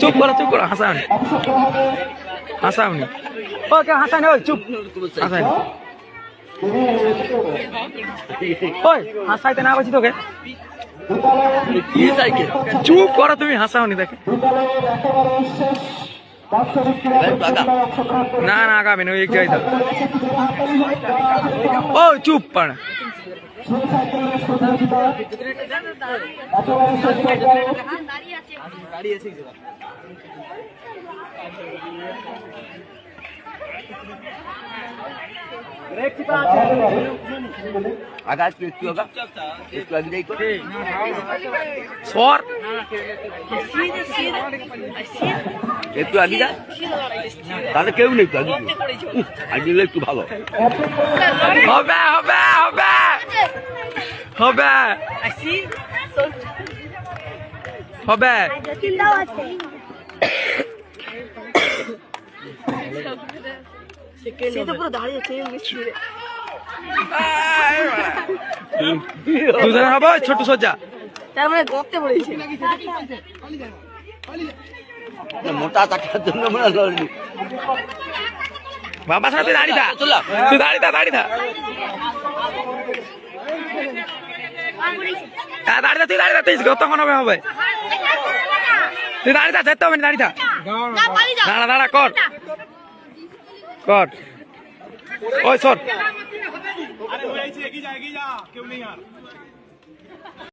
চুপ করো হাসাওনি ওকে হাসানি ওই চুপ হাসানি ওই হাসাইতে না বলছি তোকে চুপ করো তুমি হাসাওনি দেখে না আগামী ওই এক জায়গায় ও চুপ পাড়া আগে একটু আগে যাই করে সর একটু আগে যা তাহলে কেউ নেই তো আগে একটু ভালো হবে হবে হবে হবে হবে দুজনে হবে ছোট সজ্জা তার মানে গপতে পড়েছে মোটা টাকার জন্য মনে হলো বাবা সাথে দাঁড়িয়ে থা তুই দাঁড়িয়ে থা তুই দাঁড়িয়ে কতক্ষণ হবে তুই দাঁড়িয়ে থা যেতে হবে দাঁড়িয়ে থা দাঁড়া কর ওই সর